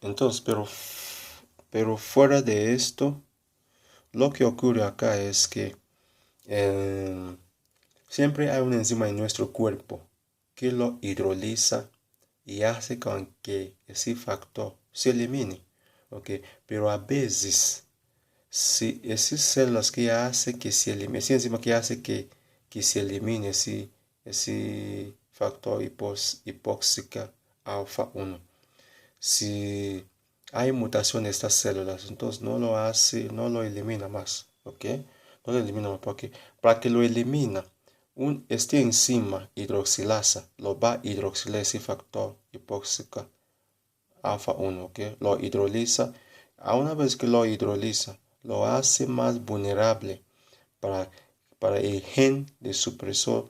Entonces, pero fuera de esto, lo que ocurre acá es que siempre hay una enzima en nuestro cuerpo que lo hidroliza y hace con que ese factor se elimine. ¿Ok? Pero a veces, si esas células que hace que se elimine, esa enzima que hace que se elimine ese factor hipóxica alfa 1, si hay mutación de estas células, entonces no lo hace, no lo elimina más, ¿ok? No lo elimina más porque para que lo elimina, este enzima hidroxilasa lo va a hidroxilar ese factor hipóxico alfa 1, ¿ok? Lo hidroliza. A una vez que lo hidroliza, lo hace más vulnerable para, para el gen de supresor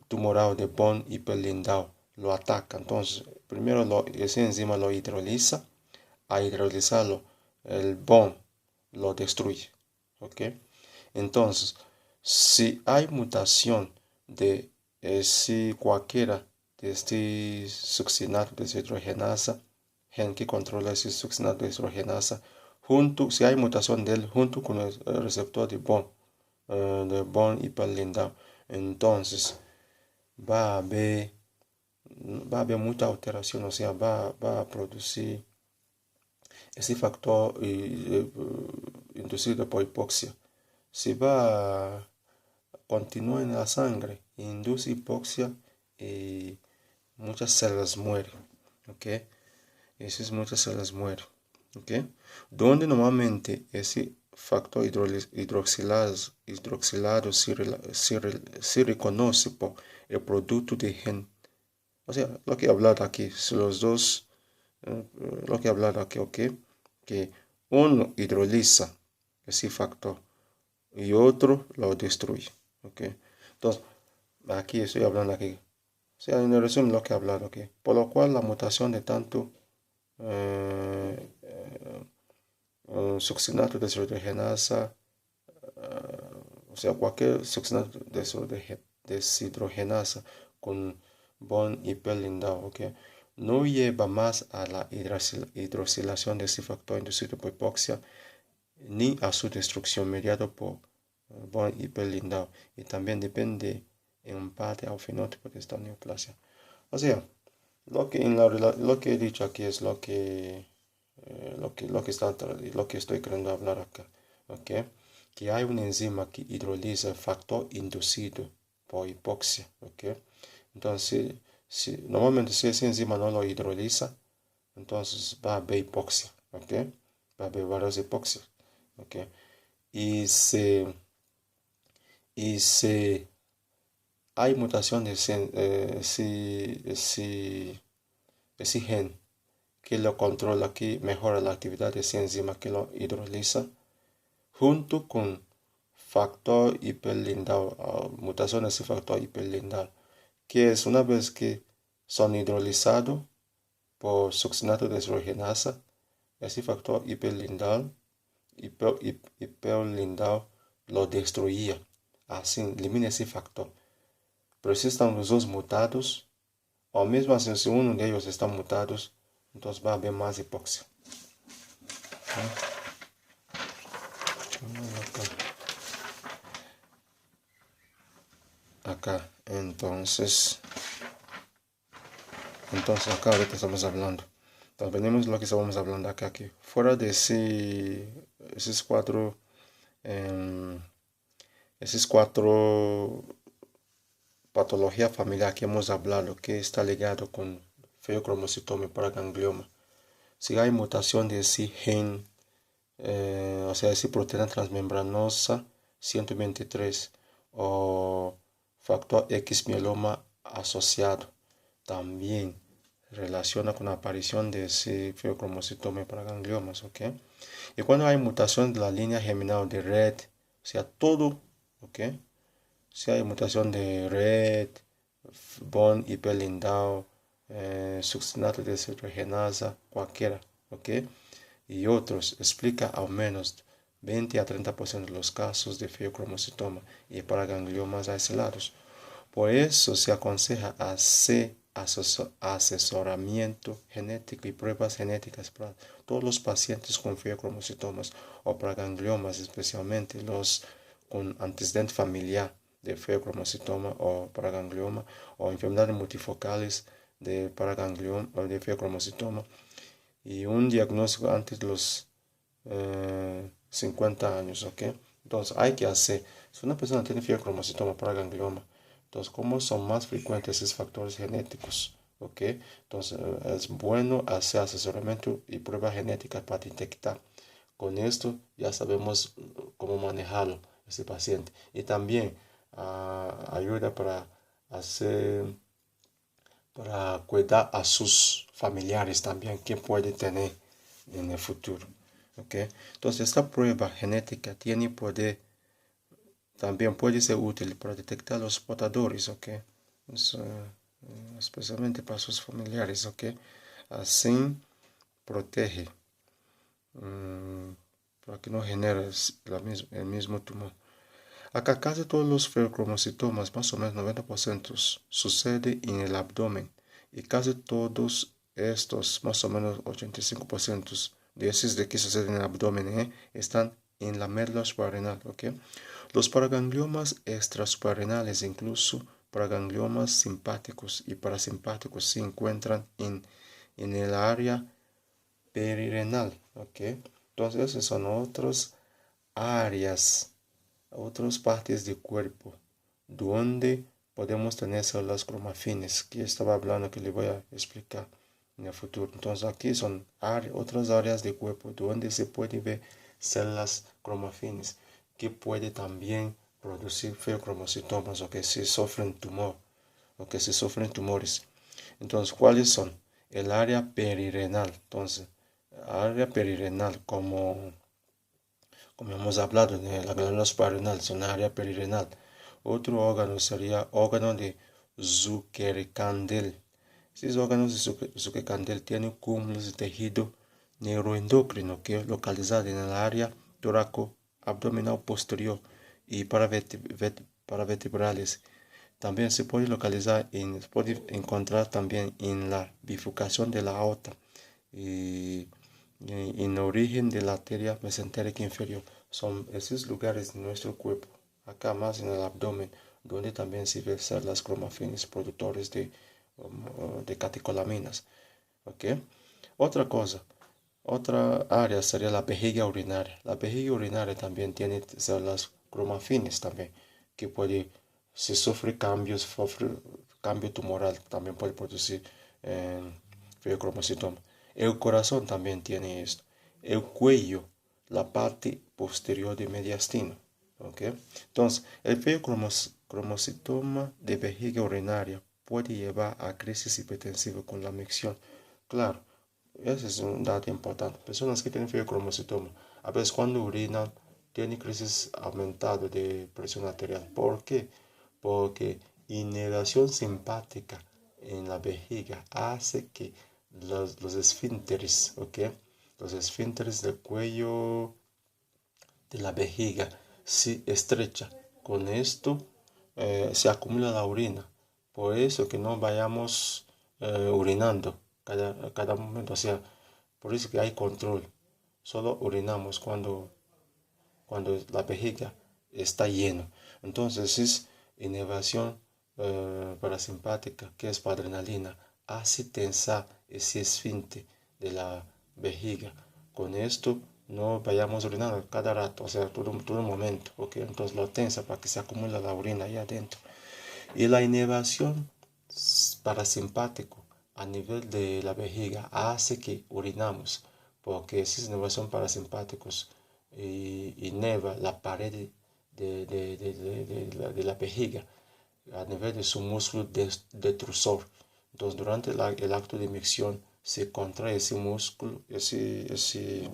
tumoral de Von Hippel-Lindau. Lo ataca. Entonces, primero ese enzima lo hidroliza. A hidrolizarlo, el Von lo destruye. ¿Ok? Entonces, si hay mutación de si cualquiera de este succinato deshidrogenasa, gen que controla ese succinato deshidrogenasa, si hay mutación de él junto con el receptor de Von Hippel-Lindau, entonces va a haber, mucha alteración, o sea, va a producir ese factor inducido por hipoxia. Si continúa en la sangre, induce hipoxia y muchas células mueren. ¿Ok? Esas muchas células mueren. ¿Ok? Donde normalmente ese factor hidroxilado se reconoce por el producto de gen. O sea, lo que he hablado aquí, los dos, lo que he hablado aquí, ¿ok? Que uno hidroliza ese factor y otro lo destruye. ¿Ok? Entonces, aquí estoy hablando aquí. O sea, en resumen lo que he hablado aquí. Por lo cual la mutación de tanto succinato deshidrogenasa, o sea, cualquier succinato deshidrogenasa con Von Hippel-Lindau, ¿ok? No lleva más a la hidroxilación de ese factor inducido por hipoxia ni a su destrucción mediada por Von Hippel-Lindau, y también depende en parte al fenótipo de esta neoplasia. O sea, lo que he dicho aquí es lo que estoy queriendo hablar acá, ¿ok? Que hay una enzima que hidroliza el factor inducido por hipoxia, ¿ok? Entonces, normalmente si esa enzima no lo hidroliza, entonces va a haber hipoxia, ¿ok? Va a haber varias hipoxias, ¿ok? Y si hay mutación de ese gen que lo controla, que mejora la actividad de esa enzima que lo hidroliza, junto con factor hiperlindal, mutación de ese factor hiperlindal, que es una vez que son hidrolizados por succinato deshidrogenasa, ese factor hiperlindal lo destruía, así elimina ese factor. Pero si están los dos mutados, o mesmo assim, si uno de ellos está mutados, entonces va a haber más hipoxia. Acá, entonces acá ahorita estamos hablando. Entonces venimos lo que estábamos hablando acá, que fuera de esos cuatro, patologías familiares que hemos hablado, que está ligado con feocromocitoma y paraganglioma. Si hay mutación de ese gen, o sea, esa proteína transmembranosa 123 o factor X mieloma asociado, también relaciona con la aparición de ese feocromocitoma para gangliomas, ¿ok? Y cuando hay mutación de la línea geminal de red, o sea, todo, ¿ok? Si hay mutación de red, Von Hippel-Lindau, succinato deshidrogenasa, cualquiera, ¿ok? Y otros, explica al menos 20 a 30% de los casos de feocromocitoma y paragangliomas aislados. Por eso se aconseja asesoramiento genético y pruebas genéticas para todos los pacientes con feocromocitomas o paragangliomas, especialmente los con antecedente familiar de feocromocitoma o paraganglioma o enfermedades multifocales de paraganglioma o de feocromocitoma, y un diagnóstico antes de los 50 años, ¿ok? Entonces hay que hacer, si una persona tiene feocromocitoma paraganglioma, entonces ¿cómo son más frecuentes esos factores genéticos? ¿Ok? Entonces es bueno hacer asesoramiento y pruebas genéticas para detectar. Con esto ya sabemos cómo manejarlo, ese paciente. Y también ayuda para cuidar a sus familiares también que puede tener en el futuro. ¿Okay? Entonces esta prueba genética también puede ser útil para detectar los portadores, ¿okay? Especialmente para sus familiares, ¿okay? Así protege para que no genere el mismo tumor. Acá casi todos los feocromocitomas, más o menos 90%, sucede en el abdomen, y casi todos estos, más o menos 85% de esos de que suceden en el abdomen, están en la médula suprarrenal. ¿Okay? Los paragangliomas extrasuprarrenales, incluso paragangliomas simpáticos y parasimpáticos, se encuentran en el área perirenal. ¿Okay? Entonces, esas son otras áreas, otras partes del cuerpo donde podemos tener células cromafines, que estaba hablando, que le voy a explicar en el futuro. Entonces aquí son otras áreas del cuerpo donde se puede ver células cromafines, que puede también producir feocromocitomas, o que se sufren tumor, o que se sufren tumores. Entonces, ¿cuáles son? El área perirenal. Entonces, área perirenal, como hemos hablado de la glándula suprarrenal, es una área perirenal. Otro órgano sería órgano de Zuckerkandel. Estos órganos de Zuckerkandel tienen cúmulos de tejido neuroendocrino que es localizado en el área toraco-abdominal posterior y paravertebrales. También se puede encontrar también en la bifurcación de la aorta y en el origen de la arteria mesentérica inferior. Son esos lugares de nuestro cuerpo, acá más en el abdomen, donde también se ven células cromafines productores de catecolaminas. ¿Okay? Otra área sería la vejiga urinaria. La vejiga urinaria también tiene células cromafines también, que puede, si sufre cambio tumoral, también puede producir feocromocitoma. El corazón también tiene esto. El cuello, la parte posterior de mediastino. ¿Okay? Entonces, el feocromocitoma de vejiga urinaria puede llevar a crisis hipertensiva con la micción. Claro, ese es un dato importante. Personas que tienen feocromocitoma, a veces cuando orinan, tienen crisis aumentada de presión arterial. ¿Por qué? Porque inervación simpática en la vejiga hace que los esfínteres, ¿okay? Los esfínteres del cuello de la vejiga se estrecha. Con esto se acumula la orina. Por eso que no vayamos urinando cada momento. O sea, por eso que hay control. Solo urinamos cuando la vejiga está llena. Entonces es inervación parasimpática, que es para adrenalina, hace tensar ese esfínter de la vejiga. Con esto no vayamos orinando cada rato, o sea, todo momento, ¿ok? Entonces lo tensa para que se acumule la orina ahí adentro. Y la inervación parasimpático a nivel de la vejiga hace que urinamos, porque esa inervación parasimpáticos inerva la pared de la vejiga a nivel de su músculo detrusor. Entonces, durante el acto de micción se contrae ese músculo, ese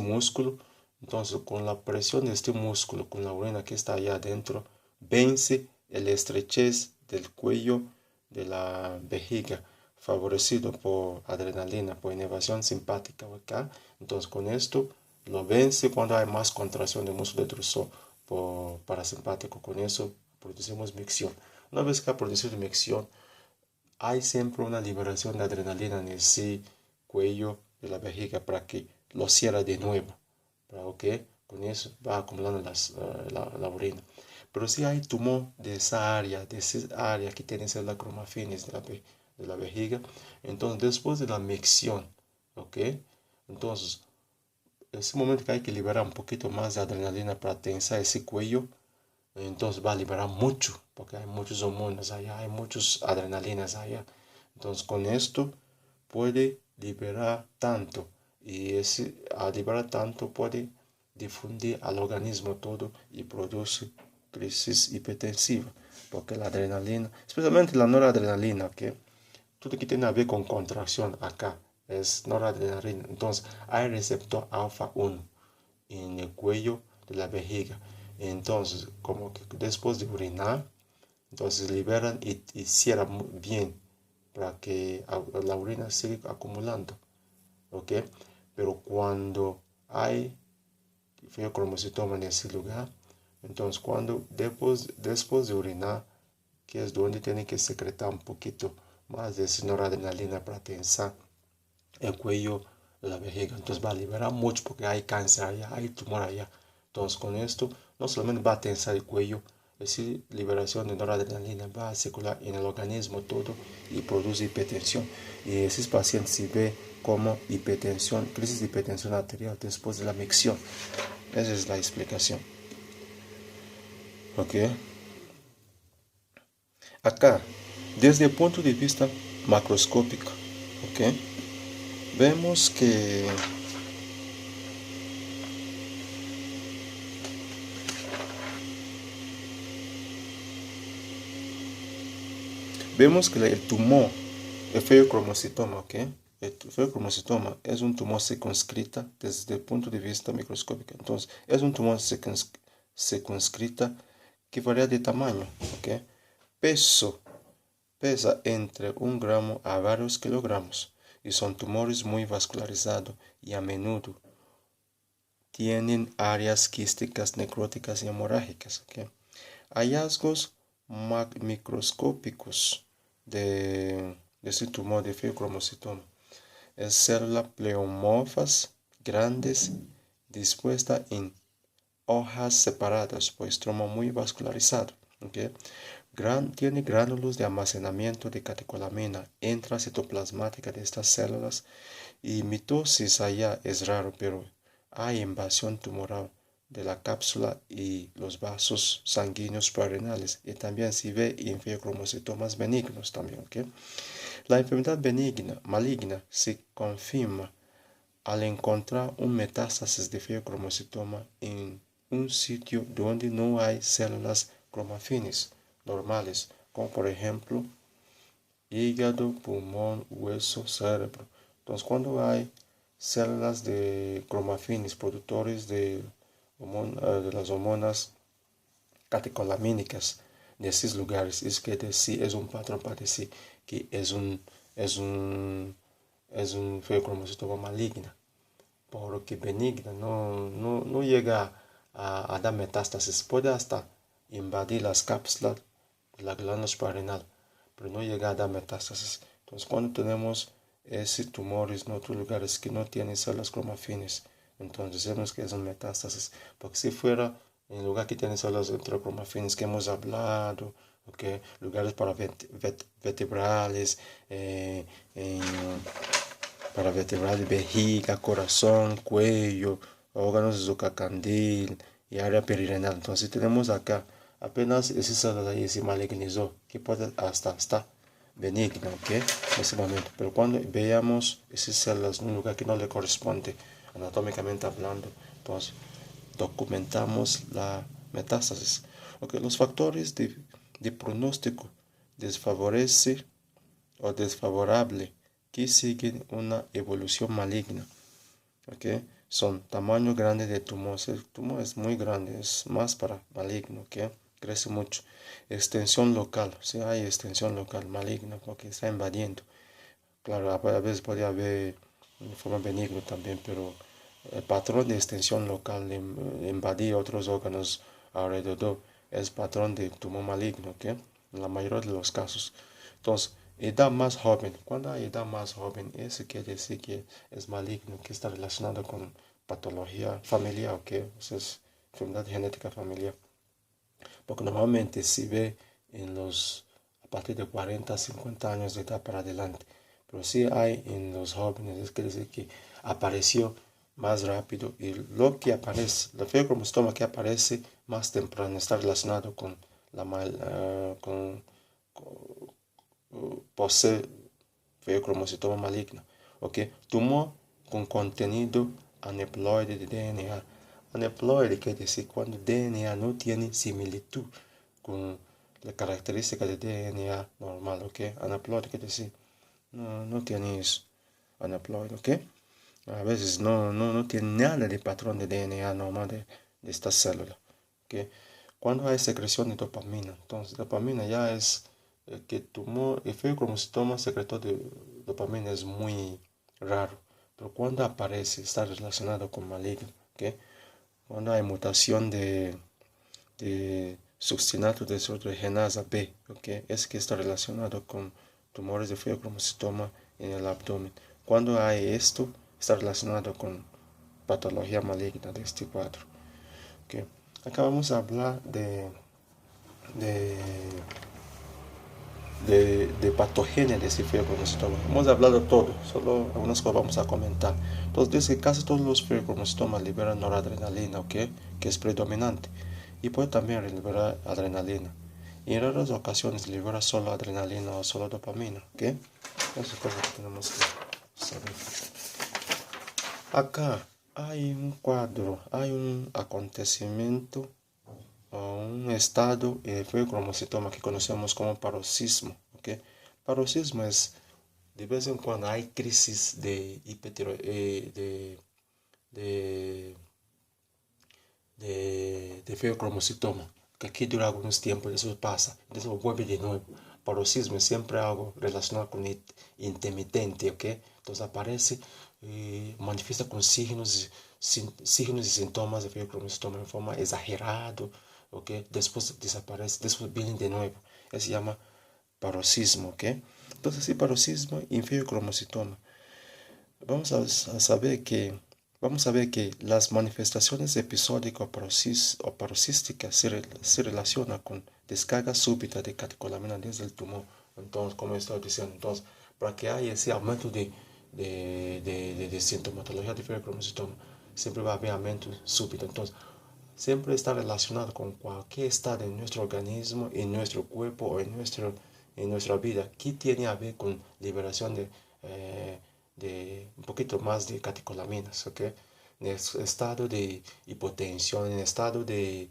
músculo. Entonces, con la presión de este músculo, con la orina que está allá adentro, vence el estrechez del cuello de la vejiga, favorecido por adrenalina, por inervación simpática. ¿Okay? Entonces, con esto lo vence cuando hay más contracción del músculo detrusor por parasimpático. Con eso producimos micción. Una vez que ha producido micción, hay siempre una liberación de adrenalina en ese cuello de la vejiga para que lo cierre de nuevo. ¿Ok? Con eso va acumulando la orina. Pero si hay tumor de esa área que tiene células cromafinis de la vejiga, entonces después de la micción, ¿ok? Entonces, en ese momento que hay que liberar un poquito más de adrenalina para tensar ese cuello, entonces va a liberar mucho, porque hay muchos hormonas allá, hay muchas adrenalinas allá. Entonces con esto puede liberar tanto, y al liberar tanto puede difundir al organismo todo y produce crisis hipertensiva, porque la adrenalina, especialmente la noradrenalina, que todo lo que tiene que ver con contracción acá es noradrenalina. Entonces hay receptor alfa 1 en el cuello de la vejiga. Entonces, como que después de orinar, entonces liberan y cierran bien para que la orina siga acumulando. ¿Ok? Pero cuando hay feocromocitoma en ese lugar, entonces cuando después de orinar, que es donde tiene que secretar un poquito más de noradrenalina para tensar el cuello de la vejiga. Entonces va a liberar mucho porque hay cáncer allá, hay tumor allá. Entonces con esto no solamente va a tensar el cuello, es decir, liberación de noradrenalina va a circular en el organismo todo y produce hipertensión. Y esos pacientes se ve como hipertensión, crisis de hipertensión arterial después de la micción. Esa es la explicación. ¿Ok? Acá, desde el punto de vista macroscópico, ¿ok? Vemos que el tumor, el feocromocitoma, ¿ok? El feocromocitoma es un tumor circunscrita desde el punto de vista microscópico. Entonces, es un tumor circunscrita que varía de tamaño, ¿ok? Pesa entre 1 gramo a varios kilogramos y son tumores muy vascularizados y a menudo tienen áreas quísticas, necróticas y hemorrágicas, ¿ok? Hallazgos microscópicos de este tumor de feocromocitoma es células pleomorfas grandes dispuestas en hojas separadas por estroma muy vascularizado. ¿Okay? Tiene gránulos de almacenamiento de catecolamina intracitoplasmática de estas células y mitosis allá es raro, pero hay invasión tumoral de la cápsula y los vasos sanguíneos parenales y también se ve en feocromocitomas benignos también. ¿Okay? La enfermedad maligna se confirma al encontrar un metástasis de feocromocitoma en un sitio donde no hay células cromafinis normales, como por ejemplo hígado, pulmón, hueso, cerebro. Entonces, cuando hay células de cromafinis productores de las hormonas catecolamínicas de esos lugares, es que decir, es un patrón para decir que es un feocromocitoma maligna, porque benigna no llega a dar metástasis, puede hasta invadir las cápsulas de la glándula suprarrenal, pero no llega a dar metástasis. Entonces, cuando tenemos esos tumores en otros lugares que no tienen células cromafines, entonces vemos que es un metástasis, porque si fuera en lugar que tiene células enterocromafines que hemos hablado, okay, lugares para vertebrales, para vertebrales, vejiga, corazón, cuello, órganos de Zuccarcandil y área perirenal. Entonces tenemos acá apenas ese células ahí se malignizó, que puede hasta estar benigna, ¿ok? En ese momento. Pero cuando veamos esas células en un lugar que no le corresponde, anatómicamente hablando, entonces documentamos la metástasis. Okay, los factores de pronóstico desfavorece o desfavorable que siguen una evolución maligna. ¿Okay? Son tamaño grande de tumor. El tumor es muy grande, es más para maligno, ¿okay? Crece mucho. Extensión local, si hay extensión local maligna porque está invadiendo. Claro, a veces puede haber en forma benigna también, pero el patrón de extensión local de invadir otros órganos alrededor es patrón de tumor maligno, ¿okay? En la mayoría de los casos. Entonces, edad más joven. Cuando hay edad más joven, eso quiere decir que es maligno, que está relacionado con patología familiar, o que es enfermedad genética familiar. Porque normalmente se ve a partir de 40, 50 años de edad para adelante. Pero sí hay en los jóvenes, es decir que apareció más rápido y lo que aparece, el feocromostoma que aparece más temprano está relacionado con la posee feocromostoma maligno, ¿ok? Tumor con contenido aneuploide de DNA. Aneuploide quiere decir cuando DNA no tiene similitud con la característica de DNA normal, ¿ok? Aneuploide quiere decir no tiene eso, aneuploide, ¿ok? A veces no tiene nada de patrón de DNA normal de esta célula, ¿ok? Cuando hay secreción de dopamina, entonces dopamina ya es que tumor, el feocromostoma secretor de dopamina es muy raro, pero cuando aparece está relacionado con maligno, ¿ok? Cuando hay mutación de succinato desoxigenasa B, ¿ok? Es que está relacionado con tumores de feocromostoma en el abdomen. Cuando hay esto, está relacionado con patología maligna de este cuadro, ¿ok? Acá vamos a hablar de patogénesis y feocromostoma. Hemos hablado todo, solo algunas cosas vamos a comentar. Entonces dice que casi todos los feocromostomas liberan noradrenalina, ¿ok? Que es predominante. Y puede también liberar adrenalina. Y en raras ocasiones libera solo adrenalina o solo dopamina, ¿ok? Eso es cosa que tenemos que saber. Acá hay un cuadro, hay un acontecimiento o un estado de feocromocitoma que conocemos como paroxismo, ¿ok? Paroxismo es de vez en cuando hay crisis de feocromocitoma, que aquí dura algunos tiempos, eso pasa, entonces vuelve de nuevo. Paroxismo es siempre algo relacionado con intermitente, ¿ok? Entonces aparece y manifiesta con signos y síntomas de feocromocitoma en forma exagerada, ¿ok? Después desaparece, después vienen de nuevo. Eso se llama paroxismo, ¿ok? Entonces, sí, paroxismo y feocromocitoma. Vamos a saber que Vamos a ver que las manifestaciones episódicas o paroxísticas se relacionan con descarga súbita de catecolamina desde el tumor. Entonces, como estaba diciendo, entonces, para que haya ese aumento de sintomatología de feocromocitoma, siempre va a haber aumento súbito. Entonces, siempre está relacionado con cualquier estado en nuestro organismo, en nuestro cuerpo o en nuestra vida que tiene a ver con liberación de un poquito más de catecolaminas, ¿ok? En el estado de hipotensión, en el estado de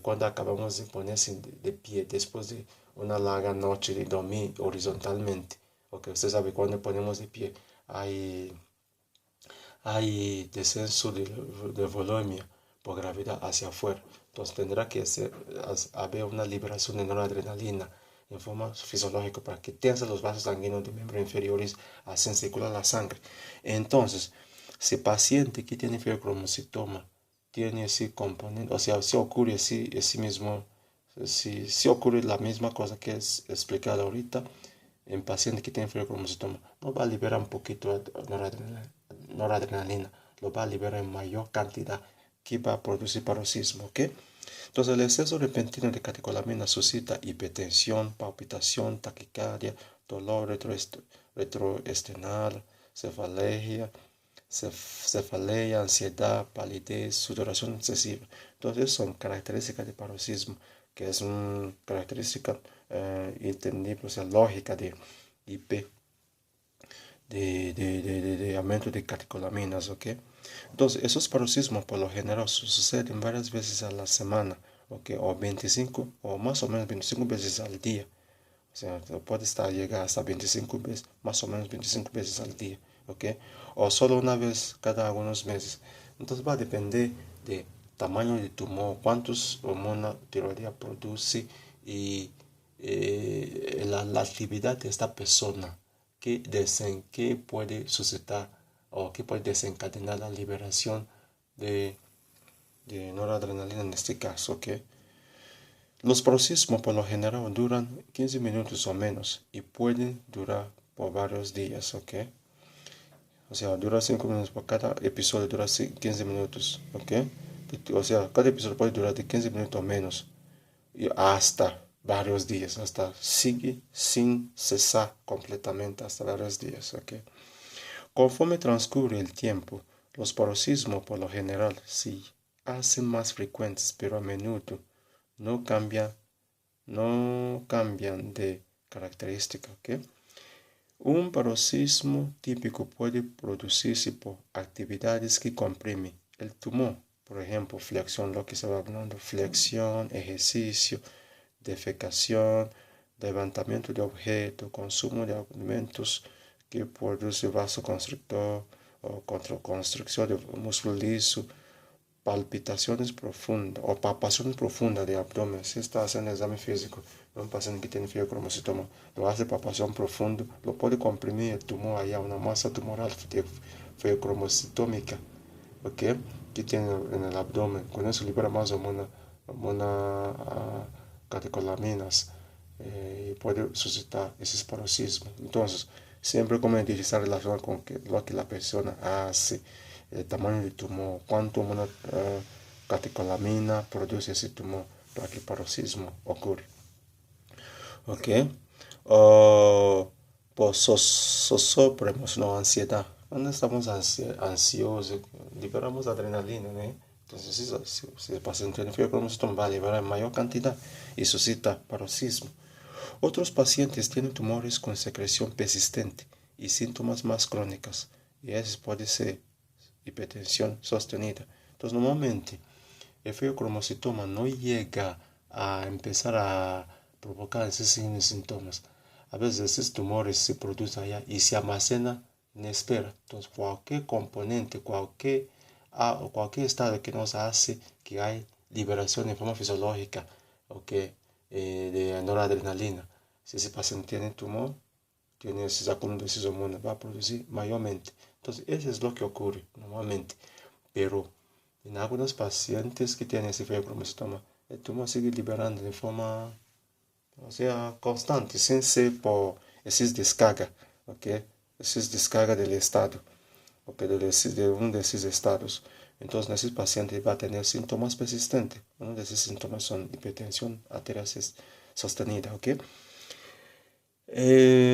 cuando acabamos de ponerse de pie después de una larga noche de dormir horizontalmente, ¿ok? Usted sabe, cuando ponemos de pie hay descenso de volumen por gravedad hacia afuera. Entonces tendrá que haber una liberación de noradrenalina en forma fisiológica para que tensa los vasos sanguíneos de miembros inferiores, hacen circular la sangre. Entonces, si el paciente que tiene feocromocitoma tiene ese componente, o sea, si ocurre ese mismo, si ocurre la misma cosa que es explicada ahorita, en paciente que tiene feocromocitoma, no va a liberar un poquito de noradrenalina, lo va a liberar en mayor cantidad que va a producir paroxismo, ¿ok? Entonces el exceso repentino de catecolamina suscita hipertensión, palpitación, taquicardia, dolor retroesternal, cefalea, ansiedad, palidez, sudoración excesiva. Entonces son características de paroxismo, que es una característica entendible, o sea, lógica de IP, de aumento de catecolaminas, ¿ok? Entonces, esos paroxismos por lo general suceden varias veces a la semana, ¿ok? O 25, o más o menos 25 veces al día. O sea, puede llegar hasta 25 veces, más o menos 25 veces al día, ¿ok? O solo una vez cada algunos meses. Entonces va a depender de tamaño de tumor, cuántos hormonas tiroidea produce y la actividad de esta persona que puede suscitar o que puede desencadenar la liberación de noradrenalina en este caso, ¿ok? Los paroxismos por lo general duran 15 minutos o menos y pueden durar por varios días, ¿ok? O sea, dura 5 minutos por cada episodio, dura 15 minutos, ¿ok? O sea, cada episodio puede durar de 15 minutos o menos y hasta varios días, hasta sigue sin cesar completamente hasta varios días, ¿ok? Conforme transcurre el tiempo, los paroxismos por lo general sí hacen más frecuentes, pero a menudo no cambian, no cambian de característica, ¿ok? Un paroxismo típico puede producirse por actividades que comprimen el tumor, por ejemplo, flexión, lo que se va hablando, flexión, ejercicio, defecación, levantamiento de objetos, consumo de alimentos que produce vasoconstrictor o constricción de músculo liso, palpitaciones profundas o palpaciones profundas de abdomen. Si está haciendo examen físico de un paciente que tiene fibrocromocitoma, lo hace palpación profunda, lo puede comprimir el tumor allá, una masa tumoral fibrocromocitómica, ¿ok? Que tiene en el abdomen. Con eso libera más catecolaminas y puede suscitar ese paroxismo. Entonces, siempre como está relacionado con lo que la persona hace, el tamaño del tumor, cuánto catecolamina produce ese tumor para que el paroxismo ocurra. ¿Ok? Por sosopremos, no ansiedad. Cuando estamos ansiosos, liberamos adrenalina, ¿no? Entonces, si el paciente tiene fibrocromocitoma, va a liberar mayor cantidad y suscita paroxismo. Otros pacientes tienen tumores con secreción persistente y síntomas más crónicos, y eso puede ser hipertensión sostenida. Entonces, normalmente, el fibrocromocitoma no llega a empezar a provocar esos síntomas. A veces esos tumores se producen allá y se almacenan en espera. Entonces, cualquier componente, cualquier estado que nos hace que hay liberación de forma fisiológica, okay, de noradrenalina. Si ese paciente tiene tumor, tiene ese acúmulo de esas hormonas, va a producir mayormente. Entonces, eso es lo que ocurre normalmente. Pero en algunos pacientes que tienen ese fibrocromocitoma, el tumor sigue liberando de forma, o sea, constante, sin ser por esa descarga, ¿ok? Esa descarga del estado, ¿ok? De uno de esos estados. Entonces, ese paciente va a tener síntomas persistentes. Uno de esos síntomas son hipertensión arterial sostenida, ¿ok?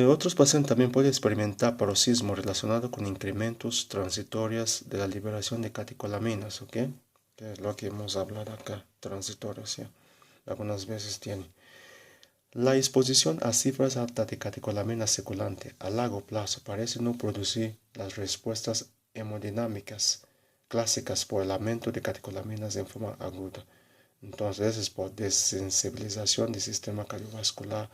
Otros pacientes también pueden experimentar paroxismo relacionado con incrementos transitorios de la liberación de catecolaminas, ¿ok? Que es lo que hemos hablado acá, transitorios, ¿sí? Algunas veces tiene. La exposición a cifras altas de catecolaminas circulante a largo plazo parece no producir las respuestas hemodinámicas clásicas por el aumento de catecolaminas en forma aguda. Entonces es por desensibilización del sistema cardiovascular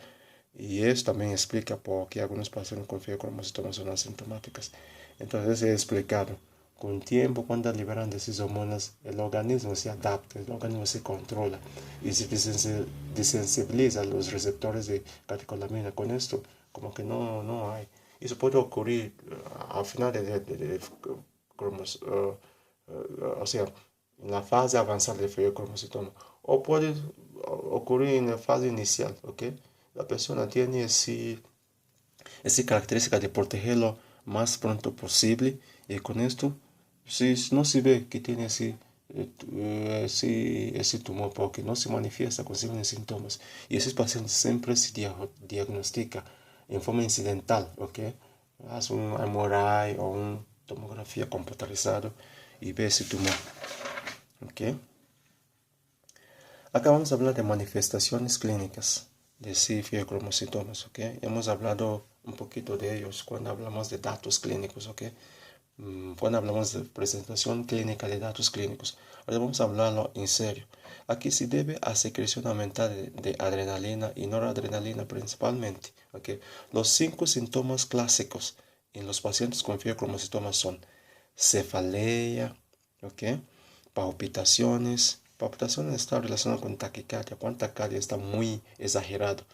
y eso también explica por qué algunos pacientes con fibrocromocitoma son asintomáticas. Entonces he explicado, con tiempo cuando liberan de esas hormonas, el organismo se adapta, el organismo se controla y se desensibiliza los receptores de catecolamina. Con esto, como que no hay. Eso puede ocurrir al final o sea, en la fase avanzada del fibrocromocitoma, o puede ocurrir en la fase inicial, ¿ok? La persona tiene esa característica de protegerlo más pronto posible y con esto, si no se ve que tiene ese tumor porque no se manifiesta con signos y síntomas y esos pacientes siempre se diagnostica en forma incidental, ¿ok? Haz un MRI o una tomografía computarizada y ve ese tumor, ¿ok? Acá vamos a hablar de manifestaciones clínicas de fibrocromocitomas, ¿ok? Hemos hablado un poquito de ellos cuando hablamos de datos clínicos, ¿ok? Cuando hablamos de presentación clínica de datos clínicos. Ahora vamos a hablarlo en serio. Aquí se debe a secreción aumentada de adrenalina y noradrenalina principalmente, ¿ok? Los 5 síntomas clásicos en los pacientes con fibrocromocitomas son cefalea, ¿ok? Palpitaciones. Palpitaciones está relacionado con taquicardia. Cuando taquicardia está muy exagerado,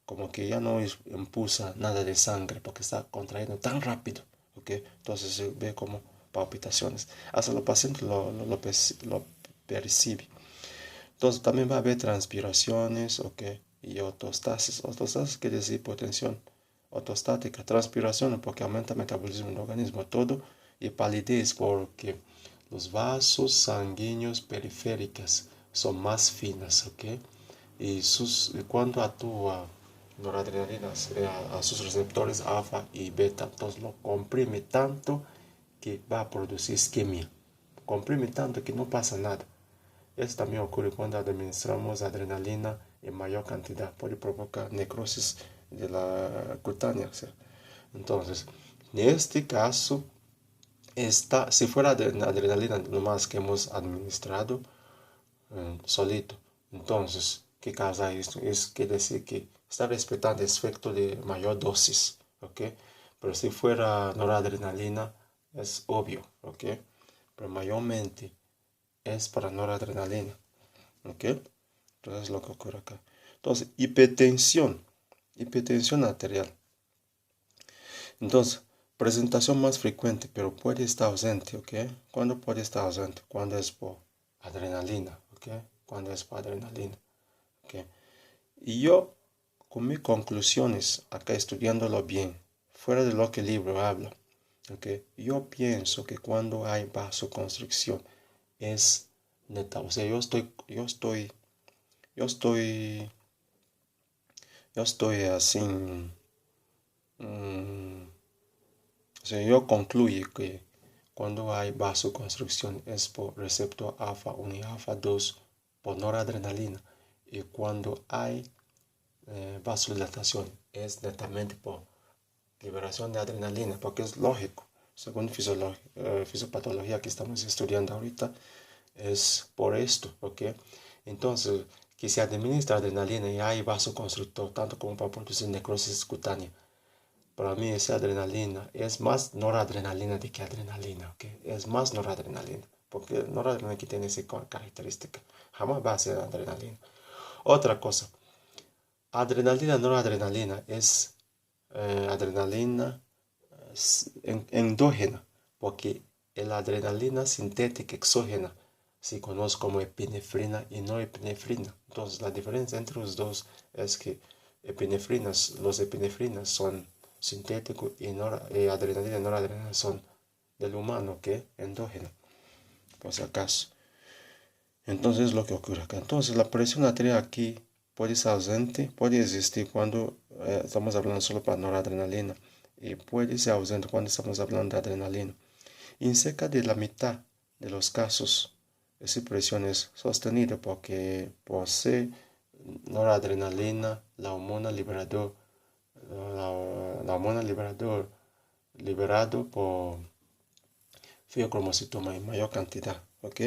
como que ya no impulsa nada de sangre porque está contrayendo tan rápido, ¿ok? Entonces se ve como palpitaciones. Hasta los pacientes lo perciben. Entonces también va a haber transpiraciones, ¿ok? Y ortostasis. Ortostasis quiere decir hipotensión ortostática. Transpiración porque aumenta el metabolismo del organismo todo. Y palidez porque los vasos sanguíneos periféricos son más finas, ¿ok? Y cuando actúa noradrenalina a sus receptores alfa y beta, entonces lo comprime tanto que va a producir isquemia. Comprime tanto que no pasa nada. Esto también ocurre cuando administramos adrenalina en mayor cantidad. Puede provocar necrosis de la cutánea. O sea. Entonces, en este caso, si fuera adrenalina nomás que hemos administrado solito, entonces, ¿qué causa esto? Quiere decir que está respetando el efecto de mayor dosis, ¿ok? Pero si fuera noradrenalina, es obvio, ¿ok? Pero mayormente es para noradrenalina, ¿ok? Entonces, lo que ocurre acá. Entonces, hipertensión arterial. Entonces, presentación más frecuente, pero puede estar ausente, ¿ok? ¿Cuándo puede estar ausente? Cuando es por adrenalina, ¿ok? Cuando es por adrenalina, ¿ok? Y yo, con mis conclusiones, acá estudiándolo bien, fuera de lo que el libro habla, ¿ok? Yo pienso que cuando hay vasoconstricción es neta, o sea, yo estoy así, o sea, yo concluyo que cuando hay vasoconstricción es por receptor alfa 1 y alfa 2 por noradrenalina. Y cuando hay vasodilatación es netamente por liberación de adrenalina, porque es lógico. Según fisiopatología que estamos estudiando ahorita, es por esto, ¿ok? Entonces, que se administra adrenalina y hay vasoconstrictor, tanto como para producir necrosis cutánea. Para mí esa adrenalina es más noradrenalina de que adrenalina, ¿ok? Es más noradrenalina, porque noradrenalina que tiene esa característica. Jamás va a ser adrenalina. Otra cosa, adrenalina, noradrenalina es adrenalina endógena, porque la adrenalina sintética exógena se conoce como epinefrina y norepinefrina. Entonces la diferencia entre los dos es que los epinefrinas son sintéticos y adrenalina y noradrenalina son del humano, que endógena, por si acaso. Entonces lo que ocurre acá. Entonces la presión arterial aquí puede ser ausente, puede existir cuando estamos hablando solo para noradrenalina y puede ser ausente cuando estamos hablando de adrenalina. En cerca de la mitad de los casos, esa presión es sostenida porque posee noradrenalina, la hormona liberador liberado por fiocromocitoma en mayor cantidad, ¿ok?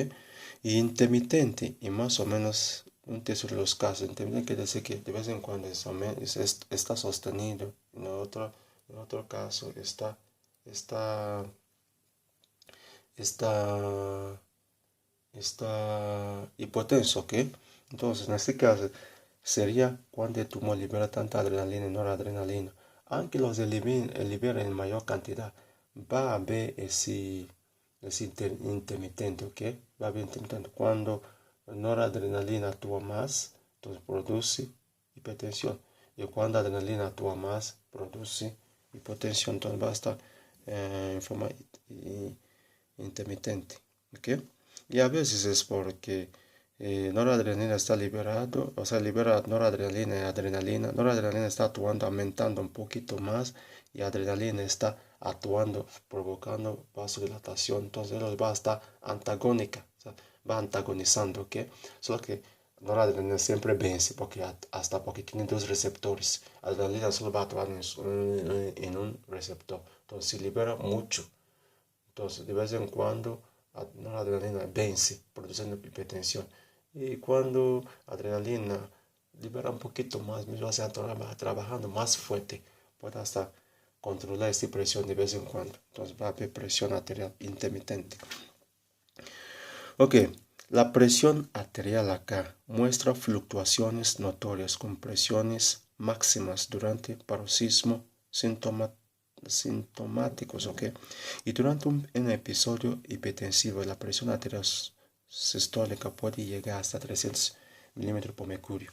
Y intermitente, y más o menos un tercio de los casos, intermitente quiere decir que de vez en cuando está sostenido, en otro caso está hipotenso, ¿ok? Entonces, en este caso, sería cuando el tumor libera tanta adrenalina y noradrenalina. Aunque los liberen en mayor cantidad, va a haber ese intermitente, ¿ok? Va a haber intermitente. Cuando noradrenalina actúa más, entonces produce hipertensión. Y cuando adrenalina actúa más, produce hipotensión. Entonces va a estar en forma intermitente, ¿ok? Y a veces es porque noradrenalina está liberado, o sea, libera noradrenalina y adrenalina. Noradrenalina está actuando, aumentando un poquito más y adrenalina está actuando, provocando vasodilatación. Entonces va a estar antagónica, o sea, va antagonizando, ¿ok? Solo que noradrenalina siempre vence porque tiene dos receptores. Adrenalina solo va a actuar en un receptor. Entonces se libera mucho. Entonces, de vez en cuando, la adrenalina vence, produciendo hipertensión. Y cuando adrenalina libera un poquito más, va a estar trabajando más fuerte, puede hasta controlar esta presión de vez en cuando. Entonces, va a haber presión arterial intermitente. Ok, la presión arterial acá muestra fluctuaciones notorias con presiones máximas durante paroxismo sintomáticos, ¿ok? Y durante un episodio hipertensivo, la presión arterial sistólica puede llegar hasta 300 milímetros por mercurio.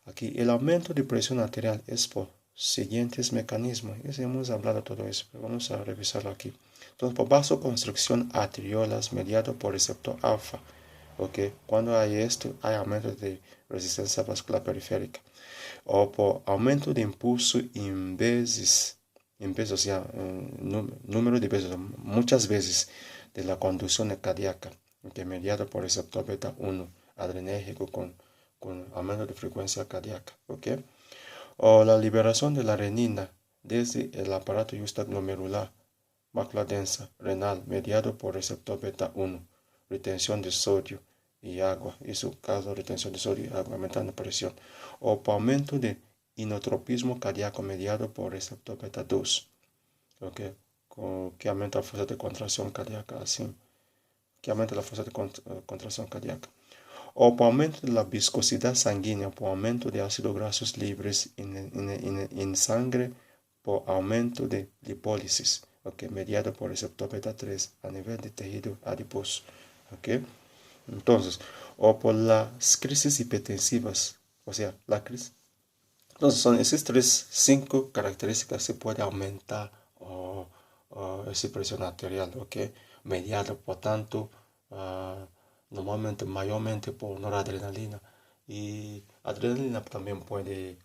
Aquí el aumento de presión arterial es por siguientes mecanismos. Ya hemos hablado de todo eso, pero vamos a revisarlo aquí. Entonces, por vasoconstricción arteriolas mediado por receptor alfa. Okay. Cuando hay esto, hay aumento de resistencia vascular periférica. O por aumento de impulso en veces, o sea, número de veces, muchas veces, de la conducción cardíaca, okay, mediado por receptor beta 1 adrenérgico con aumento de frecuencia cardíaca. Okay. O la liberación de la renina desde el aparato justaglomerular, mácula densa, renal, mediado por receptor beta 1, retención de sodio y agua, en su caso retención de sodio y agua, aumentando presión, o por aumento de inotropismo cardíaco mediado por receptor beta 2, okay, que aumenta la fuerza de contracción cardíaca, así, que aumenta la fuerza de contracción cardíaca, o por aumento de la viscosidad sanguínea, por aumento de ácidos grasos libres en sangre, por aumento de lipólisis, okay, mediado por receptor beta 3 a nivel de tejido adiposo. Okay. Entonces, o por las crisis hipertensivas, o sea, la crisis. Entonces, son esas 5 características que puede aumentar esa presión arterial, okay, mediado por tanto, normalmente, mayormente por noradrenalina. Y adrenalina también puede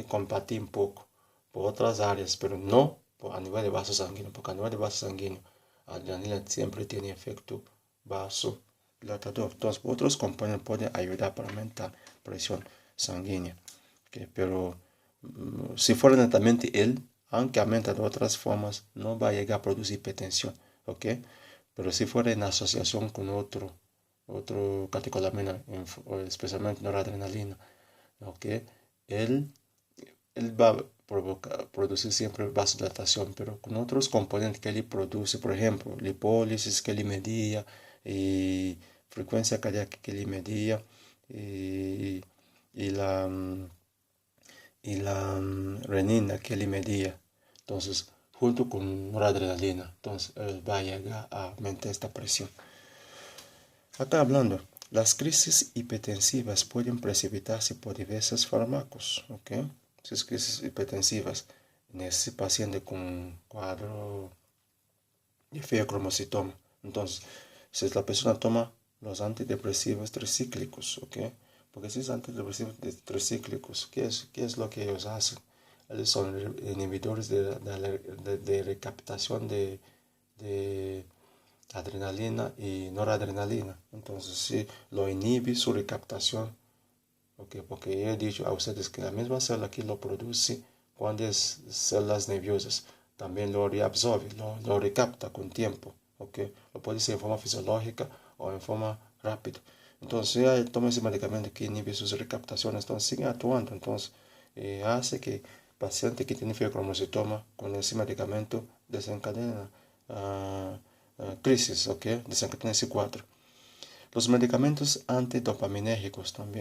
combatir un poco por otras áreas, pero no a nivel de vaso sanguíneo, porque a nivel de vaso sanguíneo, adrenalina siempre tiene efecto vasodilatador. Entonces, otros componentes pueden ayudar para aumentar presión sanguínea. Okay, pero si fuera netamente él, aunque aumenta de otras formas, no va a llegar a producir hipertensión. Okay. Pero si fuera en asociación con otro catecolamina, especialmente noradrenalina, okay, él va a producir siempre vasodilatación, pero con otros componentes que él produce, por ejemplo, lipólisis que él medía, y frecuencia cardíaca que él medía, y la renina que él medía. Entonces, junto con noradrenalina, entonces él va a llegar a aumentar esta presión. Acá hablando, las crisis hipertensivas pueden precipitarse por diversos fármacos, ¿ok? Esas crisis hipertensivas en ese paciente con cuadro de feocromocitoma. Entonces, si la persona toma los antidepresivos tricíclicos, ¿ok? Porque esos antidepresivos tricíclicos, ¿qué es lo que ellos hacen? Ellos son inhibidores de recaptación de adrenalina y noradrenalina. Entonces, si lo inhibe su recaptación, okay, porque he dicho a ustedes que la misma célula que lo produce cuando es células nerviosas, también lo reabsorbe, lo recapta con tiempo. Okay. Lo puede ser en forma fisiológica o en forma rápida. Entonces, si él toma ese medicamento que inhibe sus recaptaciones, entonces sigue actuando. Entonces, hace que el paciente que tiene feocromocitoma con ese medicamento desencadena crisis, okay, desencadena ese cuadro. Los medicamentos antidopaminérgicos también.